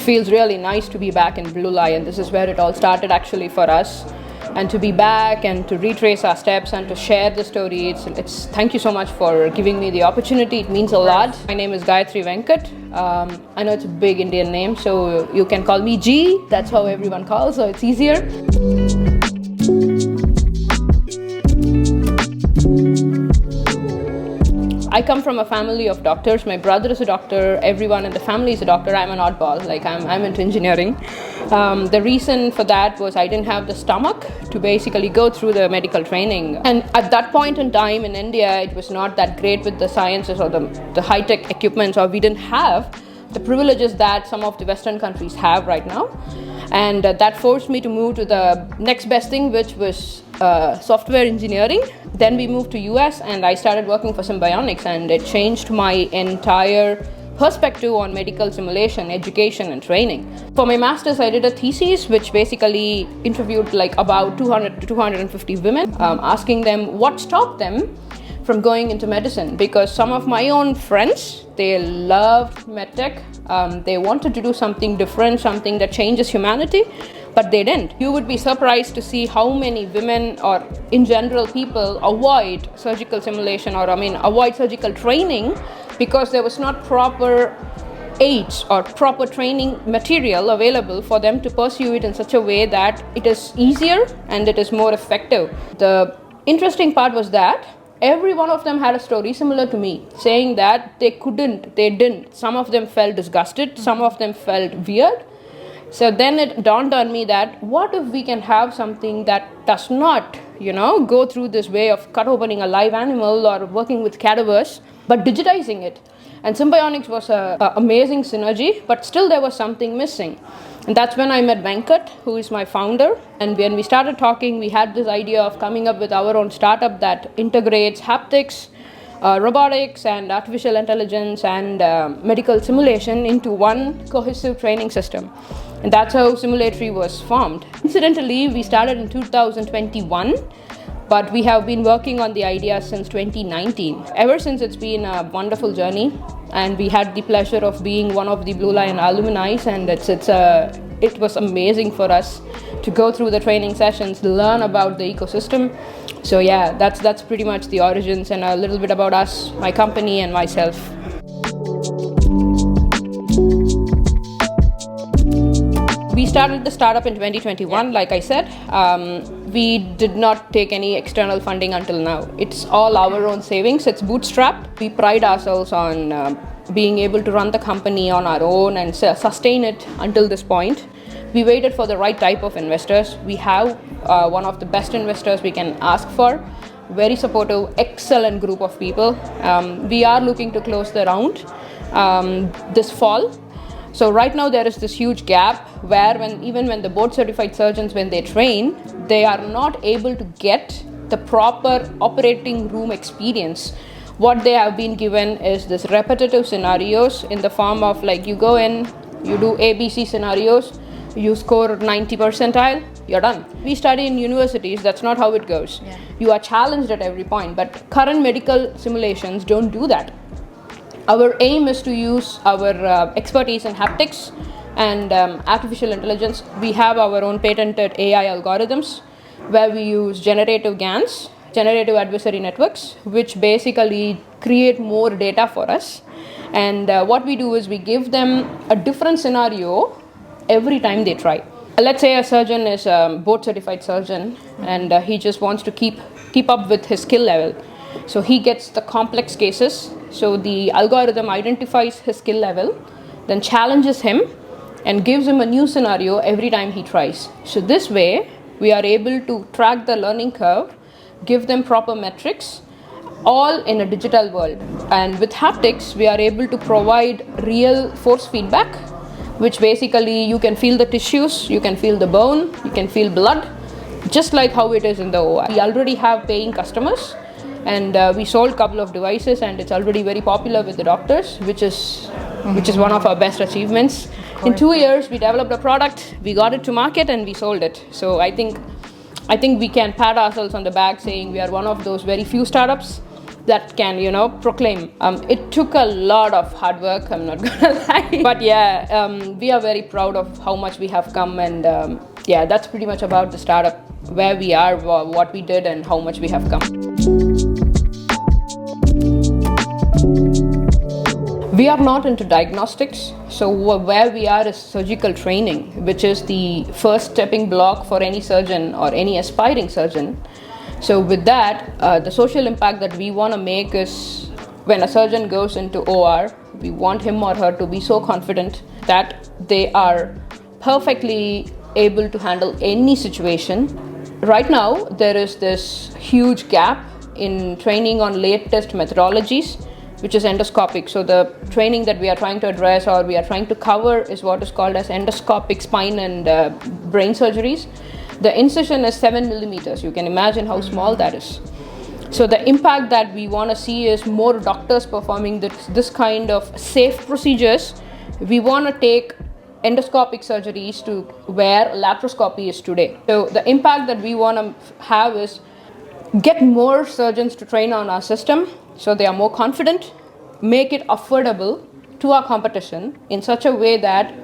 feels really nice to be back in Bluelion. This is where it all started actually for us. And to be back and to retrace our steps and to share the story, it's thank you so much for giving me the opportunity. It means a lot. My name is Gayathri Venkat. I know it's a big Indian name, so you can call me G. That's how everyone calls, so it's easier. I come from a family of doctors. My brother is a doctor. Everyone in the family is a doctor. I'm an oddball. I'm into engineering. The reason for that was I didn't have the stomach to basically go through the medical training. And at that point in time in India, it was not that great with the sciences or the high-tech equipment, or we didn't have the privileges that some of the Western countries have right now. And that forced me to move to the next best thing, which was software engineering. Then we moved to US and I started working for Symbionix, and it changed my entire perspective on medical simulation, education and training. For my master's, I did a thesis which basically interviewed about 200 to 250 women, asking them what stopped them from going into medicine, because some of my own friends, they loved medtech. They wanted to do something different, something that changes humanity, but they didn't. You would be surprised to see how many women, or in general people, avoid surgical simulation, or avoid surgical training because there was not proper aids or proper training material available for them to pursue it in such a way that it is easier and it is more effective. The interesting part was that every one of them had a story similar to me, saying that they didn't. Some of them felt disgusted, some of them felt weird. So then it dawned on me that what if we can have something that does not, go through this way of cut opening a live animal or working with cadavers, but digitizing it. And Symbionix was an amazing synergy, but still there was something missing. And that's when I met Venkat, who is my founder. And when we started talking, we had this idea of coming up with our own startup that integrates haptics, robotics and artificial intelligence and medical simulation into one cohesive training system. And that's how Simulatory was formed. Incidentally, we started in 2021, but we have been working on the idea since 2019. Ever since, it's been a wonderful journey, and we had the pleasure of being one of the Bluelion alumni, and it was amazing for us to go through the training sessions, learn about the ecosystem. So yeah, that's pretty much the origins and a little bit about us, my company and myself. We started the startup in 2021, like I said. We did not take any external funding until now. It's all our own savings. It's bootstrapped. We pride ourselves on being able to run the company on our own and sustain it until this point. We waited for the right type of investors. We have one of the best investors we can ask for. Very supportive, excellent group of people. We are looking to close the round this fall. So right now there is this huge gap where even when the board certified surgeons, when they train, they are not able to get the proper operating room experience. What they have been given is this repetitive scenarios in the form of you go in, you do ABC scenarios, you score 90 percentile, you're done. We study in universities, that's not how it goes. Yeah. You are challenged at every point, but current medical simulations don't do that. Our aim is to use our expertise in haptics and artificial intelligence. We have our own patented AI algorithms where we use generative GANs, generative adversary networks, which basically create more data for us. And what we do is we give them a different scenario every time they try. Let's say a surgeon is a board certified surgeon and he just wants to keep up with his skill level. So he gets the complex cases. So the algorithm identifies his skill level, then challenges him and gives him a new scenario every time he tries. So this way, we are able to track the learning curve, give them proper metrics, all in a digital world. And with haptics, we are able to provide real force feedback, which basically you can feel the tissues, you can feel the bone, you can feel blood, just like how it is in the OR. We already have paying customers. And we sold a couple of devices, and it's already very popular with the doctors, which is one of our best achievements. In 2 years, we developed a product, we got it to market, and we sold it. So I think we can pat ourselves on the back saying we are one of those very few startups that can, proclaim. It took a lot of hard work, I'm not gonna lie. But yeah, we are very proud of how much we have come, and that's pretty much about the startup, where we are, what we did, and how much we have come. We are not into diagnostics, so where we are is surgical training, which is the first stepping block for any surgeon or any aspiring surgeon. So with that, the social impact that we want to make is, when a surgeon goes into OR, we want him or her to be so confident that they are perfectly able to handle any situation. Right now, there is this huge gap in training on latest methodologies, which is endoscopic. So the training that we are trying to address, or we are trying to cover, is what is called as endoscopic spine and brain surgeries. The incision is 7 millimeters. You can imagine how small that is. So the impact that we want to see is more doctors performing this kind of safe procedures. We want to take endoscopic surgeries to where laparoscopy is today. So the impact that we want to have is get more surgeons to train on our system, so they are more confident, make it affordable to our competition in such a way that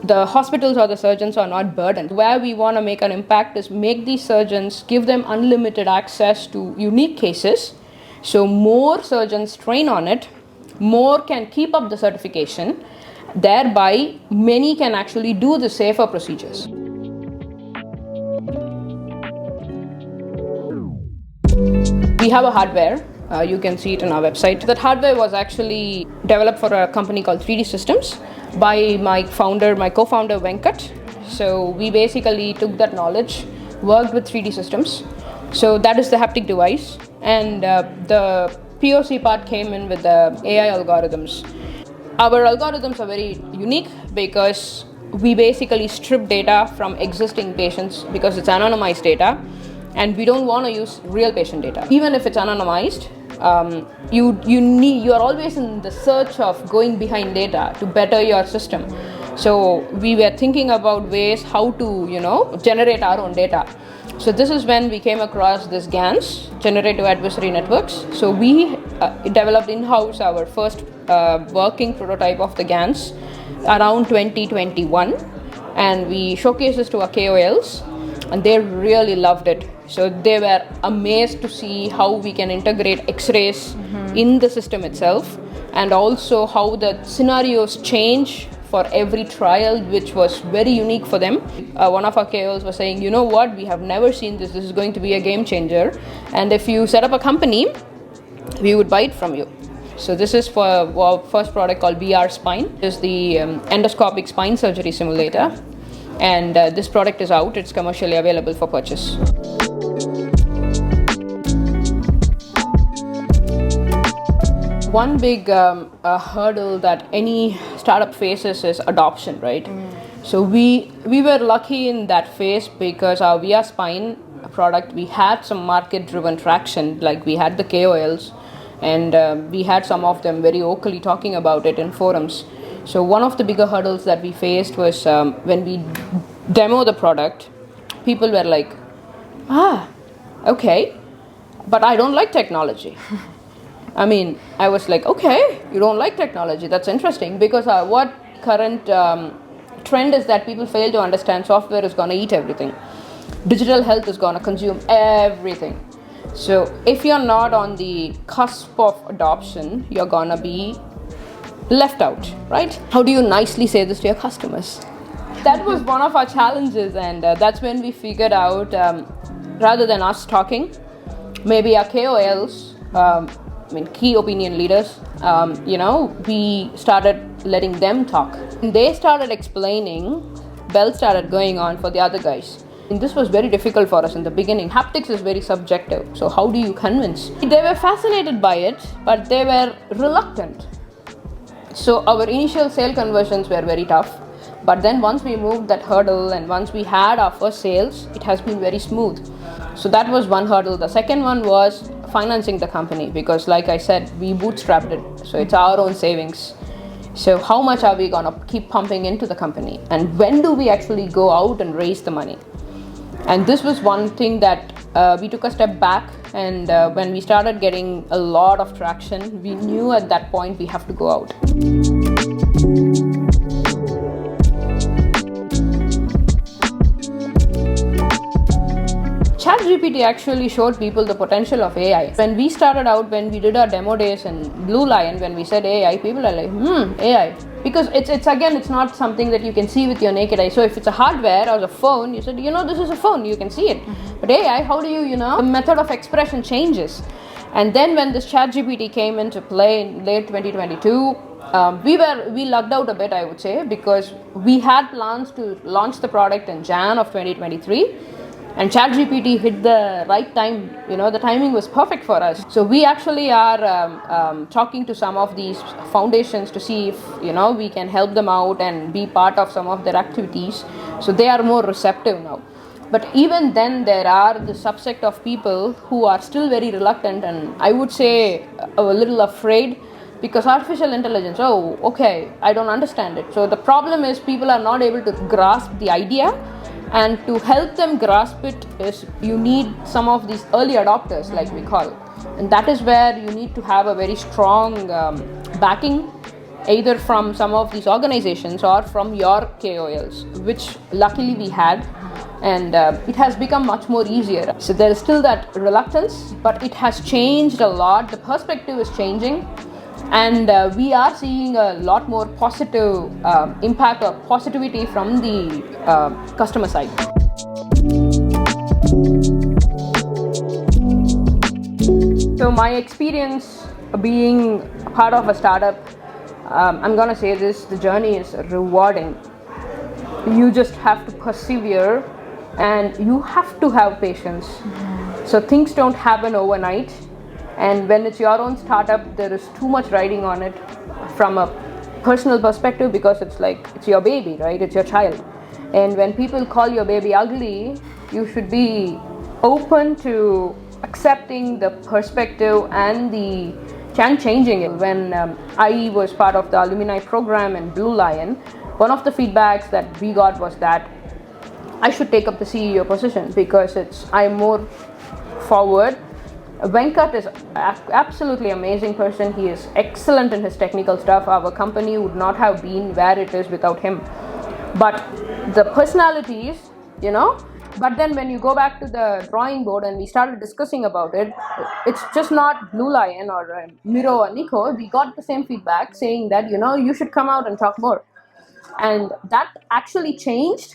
the hospitals or the surgeons are not burdened. Where we want to make an impact is make these surgeons, give them unlimited access to unique cases, so more surgeons train on it, more can keep up the certification, thereby many can actually do the safer procedures. We have a hardware, you can see it on our website. That hardware was actually developed for a company called 3D Systems by my co-founder Venkat. So we basically took that knowledge, worked with 3D Systems. So that is the haptic device, and the POC part came in with the AI algorithms. Our algorithms are very unique because we basically strip data from existing patients because it's anonymized data, and we don't want to use real patient data. Even if it's anonymized, you are always in the search of going behind data to better your system. So we were thinking about ways how to generate our own data. So this is when we came across this GANs, generative adversary networks. So we developed in-house our first working prototype of the GANs around 2021, and we showcased this to our KOLs, and they really loved it. So they were amazed to see how we can integrate X-rays in the system itself, and also how the scenarios change for every trial, which was very unique for them. One of our KOLs was saying, you know what, we have never seen this. This is going to be a game changer. And if you set up a company, we would buy it from you. So this is for our first product called VR Spine. It is the endoscopic spine surgery simulator. And this product is out. It's commercially available for purchase. One big hurdle that any startup faces is adoption, right? So we were lucky in that phase because our VR Spine product, we had some market-driven traction, like we had the KOLs, and we had some of them very vocally talking about it in forums. So one of the bigger hurdles that we faced was when we demo the product, people were like, okay, but I don't like technology. I mean, I was like, okay, you don't like technology, that's interesting, because what current trend is that people fail to understand software is going to eat everything. Digital health is going to consume everything. So if you're not on the cusp of adoption, you're going to be left out, right? How do you nicely say this to your customers? That was one of our challenges, and that's when we figured out, rather than us talking, maybe our KOLs, key opinion leaders, we started letting them talk. And they started explaining, bells started going on for the other guys. And this was very difficult for us in the beginning. Haptics is very subjective, so how do you convince? They were fascinated by it, but they were reluctant. So our initial sale conversions were very tough. But then once we moved that hurdle and once we had our first sales, it has been very smooth. So that was one hurdle. The second one was financing the company, because like I said, we bootstrapped it. So it's our own savings. So how much are we going to keep pumping into the company? And when do we actually go out and raise the money? And this was one thing that we took a step back And when we started getting a lot of traction, we knew at that point we have to go out. ChatGPT actually showed people the potential of AI. When we started out, when we did our demo days in Bluelion, when we said AI, people are like, AI. Because it's not something that you can see with your naked eye. So if it's a hardware or a phone, you said, this is a phone, you can see it. But AI, how do you, the method of expression changes. And then when this ChatGPT came into play in late 2022, we lucked out a bit, I would say, because we had plans to launch the product in Jan of 2023. And ChatGPT hit the right time, the timing was perfect for us. So we actually are talking to some of these foundations to see if, we can help them out and be part of some of their activities. So they are more receptive now. But even then, there are the subset of people who are still very reluctant and I would say a little afraid, because artificial intelligence, I don't understand it. So the problem is people are not able to grasp the idea. And to help them grasp it is you need some of these early adopters, like we call. And that is where you need to have a very strong backing, either from some of these organizations or from your KOLs, which luckily we had. And it has become much more easier. So there is still that reluctance, but it has changed a lot. The perspective is changing. And we are seeing a lot more positive impact or positivity from the customer side. So my experience being part of a startup, I'm going to say this, the journey is rewarding. You just have to persevere and you have to have patience. So things don't happen overnight. And when it's your own startup, there is too much riding on it from a personal perspective, because it's your baby, right? It's your child. And when people call your baby ugly, you should be open to accepting the perspective and changing it. When I was part of the alumni program in Bluelion, one of the feedbacks that we got was that I should take up the CEO position because I'm more forward. Venkat is absolutely amazing person. He is excellent in his technical stuff. Our company would not have been where it is without him. But the personalities, but then when you go back to the drawing board and we started discussing about it, it's just not Bluelion or Miro or Nico. We got the same feedback saying that, you should come out and talk more. And that actually changed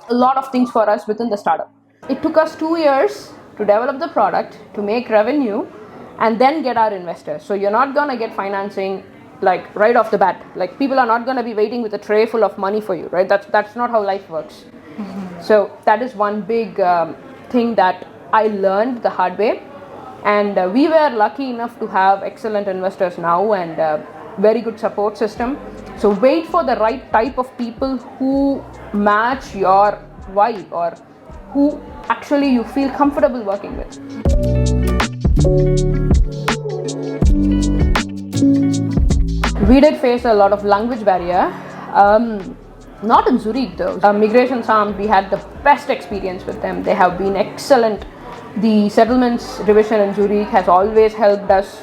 a lot of things for us within the startup. It took us 2 years to develop the product, to make revenue, and then get our investors. So you're not going to get financing like right off the bat. Like people are not going to be waiting with a tray full of money for you, right? That's not how life works. So that is one big thing that I learned the hard way. And we were lucky enough to have excellent investors now and very good support system. So wait for the right type of people who match your vibe or who actually you feel comfortable working with. We did face a lot of language barrier. Not in Zurich though. Migration Arm, we had the best experience with them. They have been excellent. The settlements division in Zurich has always helped us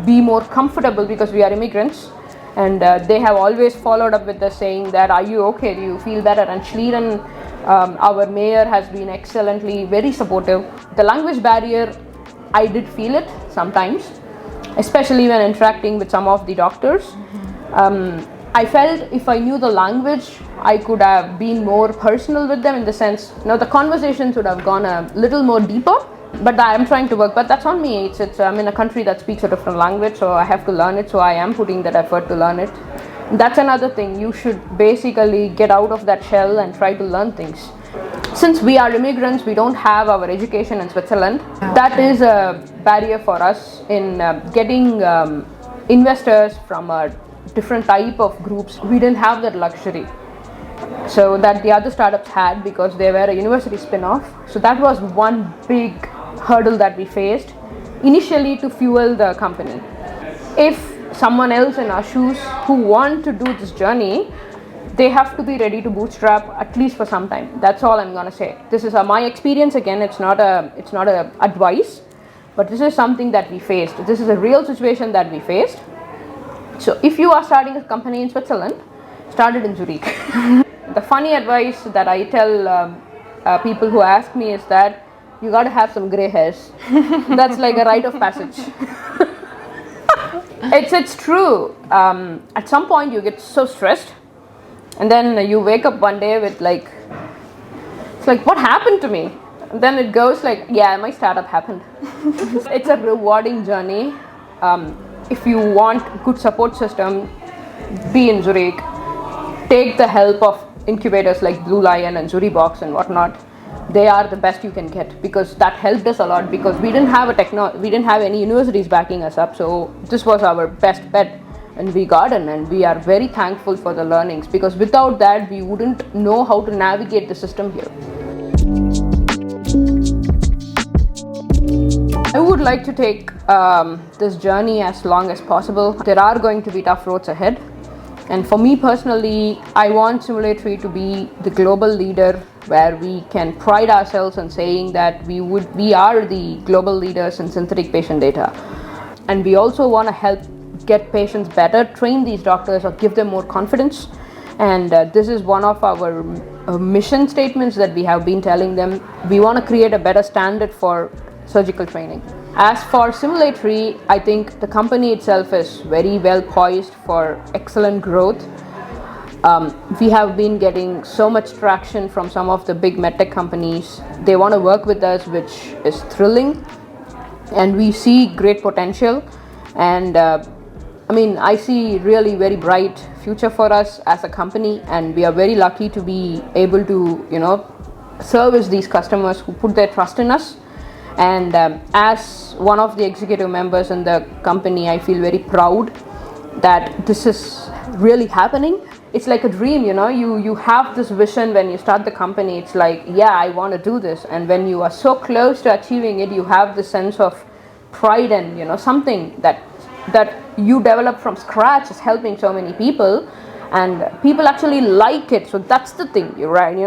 be more comfortable because we are immigrants. And they have always followed up with us saying that, are you okay? Do you feel better? And Schlieren, our mayor, has been excellently very supportive. The language barrier, I did feel it sometimes, especially when interacting with some of the doctors. I felt if I knew the language, I could have been more personal with them in the sense, the conversations would have gone a little more deeper. But I'm trying to work, but that's on me. I'm in a country that speaks a different language, so I have to learn it. So I am putting that effort to learn it. That's another thing. You should basically get out of that shell and try to learn things. Since we are immigrants, we don't have our education in Switzerland. That is a barrier for us in getting investors from a different type of groups. We didn't have that luxury. So that the other startups had because they were a university spin-off. So that was one big hurdle that we faced initially to fuel the company. If someone else in our shoes who want to do this journey, they have to be ready to bootstrap at least for some time. That's all I'm going to say. This is my experience. Again, it's not a advice. But this is something that we faced. This is a real situation that we faced. So if you are starting a company in Switzerland, start it in Zurich. The funny advice that I tell people who ask me is that you got to have some gray hairs. That's like a rite of passage. It's true. At some point you get so stressed, and then you wake up one day with like, it's like, what happened to me? And then it goes like, yeah, my startup happened. It's a rewarding journey. If you want good support system, be in Zurich. Take the help of incubators like Bluelion and Zuribox and whatnot. They are the best you can get, because that helped us a lot, because we didn't have any universities backing us up. So this was our best bet, and we got in, and we are very thankful for the learnings, because without that we wouldn't know how to navigate the system here. I would like to take this journey as long as possible. There are going to be tough roads ahead, and for me personally, I want Simulatory to be the global leader, where we can pride ourselves in saying that we are the global leaders in synthetic patient data. And we also want to help get patients better, train these doctors, or give them more confidence. And this is one of our mission statements that we have been telling them. We want to create a better standard for surgical training. As for Simulatory, I think the company itself is very well poised for excellent growth. We have been getting so much traction from some of the big medtech companies. They want to work with us, which is thrilling, and we see great potential. And I see really very bright future for us as a company, and we are very lucky to be able to service these customers who put their trust in us. And as one of the executive members in the company, I feel very proud that this is really happening. It's like a dream, you have this vision when you start the company. It's like, yeah, I want to do this. And when you are so close to achieving it, you have the sense of pride, and something that you develop from scratch is helping so many people, and people actually like it. So that's the thing, you're right.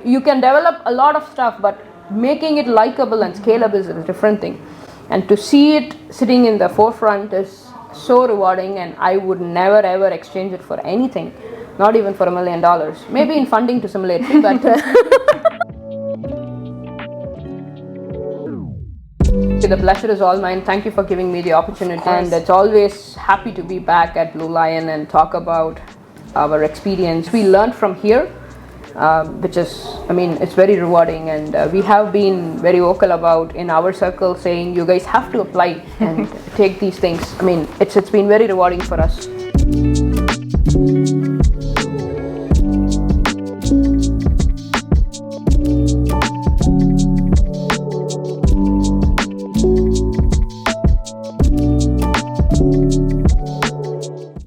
You can develop a lot of stuff, but making it likable and scalable is a different thing. And to see it sitting in the forefront is so rewarding, and I would never ever exchange it for anything, not even for $1 million. Maybe in funding to Simulatory, but the pleasure is all mine. Thank you for giving me the opportunity, and it's always happy to be back at Bluelion and talk about our experience. We learned from here, which is, it's very rewarding, and we have been very vocal about in our circle saying you guys have to apply and take these things. It's been very rewarding for us.